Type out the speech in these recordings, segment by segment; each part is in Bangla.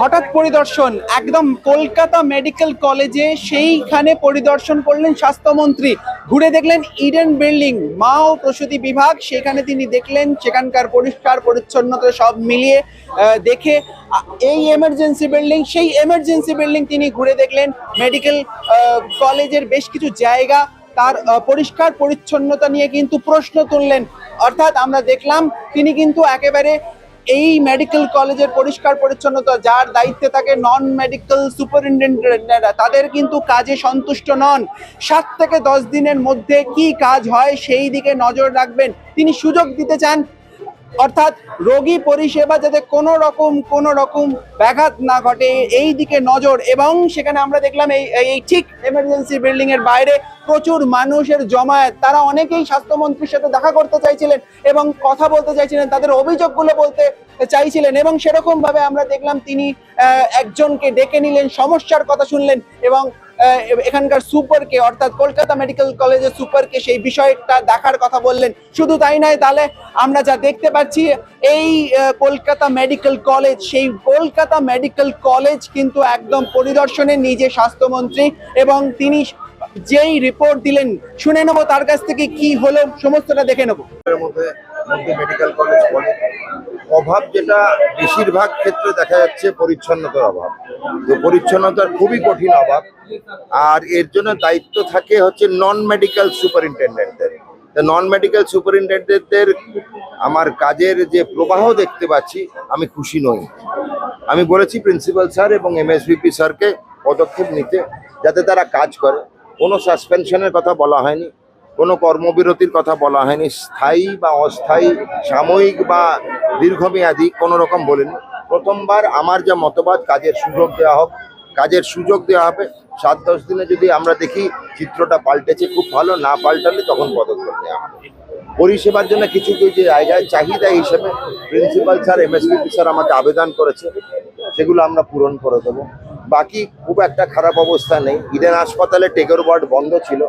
হঠাৎ পরিদর্শন একদম কলকাতা মেডিকেল কলেজে, সেইখানে পরিদর্শন করলেন স্বাস্থ্যমন্ত্রী। ঘুরে দেখলেন ইডেন বিল্ডিং, মা ও প্রসূতি বিভাগ, সেখানে তিনি দেখলেন সেখানকার পরিষ্কার পরিচ্ছন্নতা সব মিলিয়ে দেখে এই এমার্জেন্সি বিল্ডিং, সেই এমার্জেন্সি বিল্ডিং তিনি ঘুরে দেখলেন। মেডিকেল কলেজের বেশ কিছু জায়গা তার পরিষ্কার পরিচ্ছন্নতা নিয়ে কিন্তু প্রশ্ন তুললেন। অর্থাৎ আমরা দেখলাম তিনি কিন্তু একেবারে এই মেডিকেল কলেজের পরিষ্কার পরিচ্ছন্নতা যার দায়িত্বে থাকে নন মেডিকেল সুপারিনটেন্ডেন্টরা, তাদের কিন্তু কাজে সন্তুষ্ট নন। 7 থেকে 10 দিনের মধ্যে কি কাজ হয় সেই দিকে নজর রাখবেন। তিনি সুযোগ দিতে চান, অর্থাৎ রোগী পরিষেবা যাতে কোনো রকম ব্যাঘাত না ঘটে এই দিকে নজর। এবং সেখানে আমরা দেখলাম এই ঠিক এমার্জেন্সি বিল্ডিং এর বাইরে প্রচুর মানুষের জমায়েত। তারা অনেকেই স্বাস্থ্যমন্ত্রীর সাথে দেখা করতে চাইছিলেন এবং কথা বলতে চাইছিলেন, তাদের অভিযোগগুলো বলতে চাইছিলেন। এবং সেরকম ভাবে আমরা দেখলাম তিনি একজনকে ডেকে নিলেন, সমস্যার কথা শুনলেন এবং এখানকার সুপারকে, অর্থাৎ কলকাতা মেডিকেল কলেজের সুপারকে সেই বিষয়টা দেখার কথা বললেন। শুধু তাই নয়, তাহলে আমরা যা দেখতে পাচ্ছি এই কলকাতা মেডিকেল কলেজ, সেই কলকাতা মেডিকেল কলেজ কিন্তু একদম পরিদর্শনে নিজে স্বাস্থ্যমন্ত্রী, এবং তিনি যেই রিপোর্ট দিলেন শুনে নেবো তার কাছ থেকে কি হলো সমস্তটা দেখে নেবো। মেডিকেল কলেজ বলে অভাব, যেটা বেশিরভাগ ক্ষেত্রে দেখা যাচ্ছে পরিচ্ছন্নতার অভাব। তো পরিচ্ছন্নতার খুবই কঠিন অভাব, আর এর জন্য দায়িত্ব থাকে হচ্ছে নন মেডিকেল সুপারিনটেন্ডেন্টদের। নন মেডিকেল সুপারিনটেন্ডেন্টদের আমার কাজের যে প্রবাহ দেখতে পাচ্ছি, আমি খুশি নই। আমি বলেছি প্রিন্সিপাল স্যার এবং এমএসভিপি স্যারকে পদক্ষেপ নিতে, যাতে তারা কাজ করে। কোনো সাসপেনশনের কথা বলা হয়নি, কোনো কর্মবিরতির কথা বলা হয়নি, স্থায়ী বা অস্থায়ী, সাময়িক বা দীর্ঘমেয়াদী কোনো রকম বলেনি। প্রথমবার আমার যা মতবাদ, কাজের সুযোগ দেওয়া হোক, কাজের সুযোগ দেওয়া হবে। 7-10 দিনে যদি আমরা দেখি চিত্রটা পাল্টেছে, খুব ভালো, না পাল্টালে তখন পদক্ষেপ নেওয়া হবে। পরিষেবার জন্য কিছু কিছু জায়গায় চাহিদা হিসেবে প্রিন্সিপাল স্যার, এমএসভিপি স্যার আমাকে আবেদন করেছে, সেগুলো আমরা পূরণ করে দেবো। বাকি খুব একটা খারাপ অবস্থা নেই। ইডেন হাসপাতালে টেকের ওয়ার্ড বন্ধ ছিল,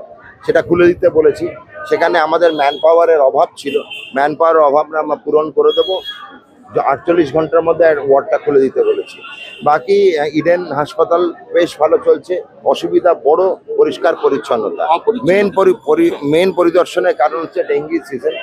সেটা খুলে দিতে বলেছি। সেখানে আমাদের ম্যান পাওয়ারের অভাব ছিল, ম্যান পাওয়ারের অভাবটা আমরা পূরণ করে দেবো। 48 ঘন্টার মধ্যে ওয়ার্ডটা খুলে দিতে বলেছি। বাকি ইডেন হাসপাতাল বেশ ভালো চলছে। অসুবিধা বড় পরিষ্কার পরিচ্ছন্নতা। মেন পরিদর্শনের কারণ হচ্ছে ডেঙ্গি সিজন।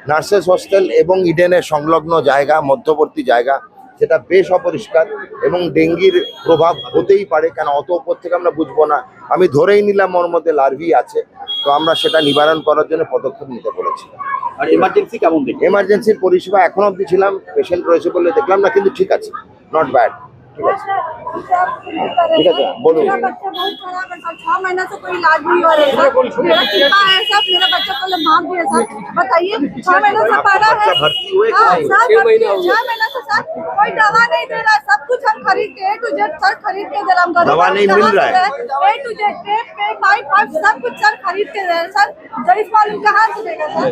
নার্সেস হোস্টেল এবং ইডেনের সংলগ্ন জায়গা, মধ্যবর্তী জায়গা, সেটা বেশ অপরিষ্কার এবং ডেঙ্গির প্রভাব হতেই পারে, কেন অত উপর থেকে আমরা বুঝবো না। আমি ধরেই নিলাম ওর মধ্যে লার্ভি আছে, তো আমরা সেটা নিবারণ করার জন্য পদক্ষেপ নিতে বলেছি। আর এমার্জেন্সি কেমন দেখি? এমার্জেন্সির পরিষেবা এখন অবধি ছিলাম, পেশেন্ট রয়েছে বলে দেখলাম না, কিন্তু ঠিক আছে, নট ব্যাড। ঠিক আছে, ঠিক আছে, বলুন। मेरा बच्चा बहुत खराब है सर, 6 महीना से कोई इलाज नहीं हो रहा है सर। मेरा चिंता है सर, मेरा बच्चा कल भाग गया सर। बताइए, 6 महीना से पड़ा है। भर्ती हुए हाँ, सर, 6 महीना से सर कोई दवा नहीं दे रहा। सब कुछ हम खरीद के A to Z सर खरीद के दे रहा। हम दवा नहीं मिल रहा है। A to Z टेप पे पाइप सब कुछ सर खरीद के दे रहे हैं सर। जरिस मालूम कहाँ से देगा सर?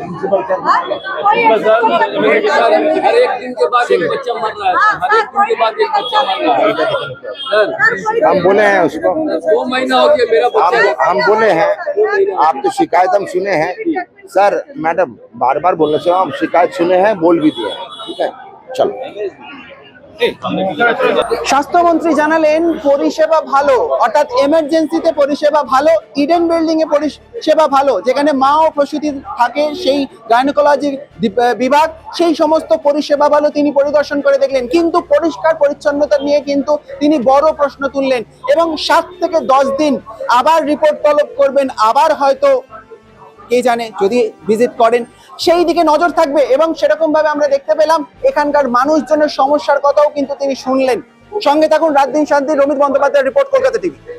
हाँ? कोई हर एक दिन के बाद एक बच्चा मर रहा है, हर एक दिन के बाद एक बच्चा मर रहा है। हम बोले हैं उसको, 2 महीना हो गया मेरा बच्चा। हम बोले हैं, आप तो शिकायत हम सुने हैं सर, मैडम बार बार बोलने से हम शिकायत सुने हैं, बोल भी दिए हैं। ठीक है, चलो। স্বাস্থ্যমন্ত্রী জানালেন পরিষেবা ভালো, অর্থাৎ এমার্জেন্সিতে পরিষেবা ভালো, ইডেন বিল্ডিং এ পরিষেবা ভালো, যেখানে মা ও প্রসূতি থাকে সেই গাইনোকোলজি বিভাগ, সেই সমস্ত পরিষেবা ভালো। তিনি পরিদর্শন করে দেখলেন, কিন্তু পরিষ্কার পরিচ্ছন্নতা নিয়ে কিন্তু তিনি বড় প্রশ্ন তুললেন এবং 7 থেকে 10 দিন আবার রিপোর্ট তলব করবেন, আবার হয়তো কে জানে যদি ভিজিট করেন সেই দিকে নজর থাকবে। এবং সেরকম ভাবে আমরা দেখতে পেলাম এখানকার মানুষজনের সমস্যার কথাও কিন্তু তিনি শুনলেন। সঙ্গে থাকুন, রাত দিন শান্তি, রমিত বন্দ্যোপাধ্যায়ের রিপোর্ট, কলকাতা টিভি।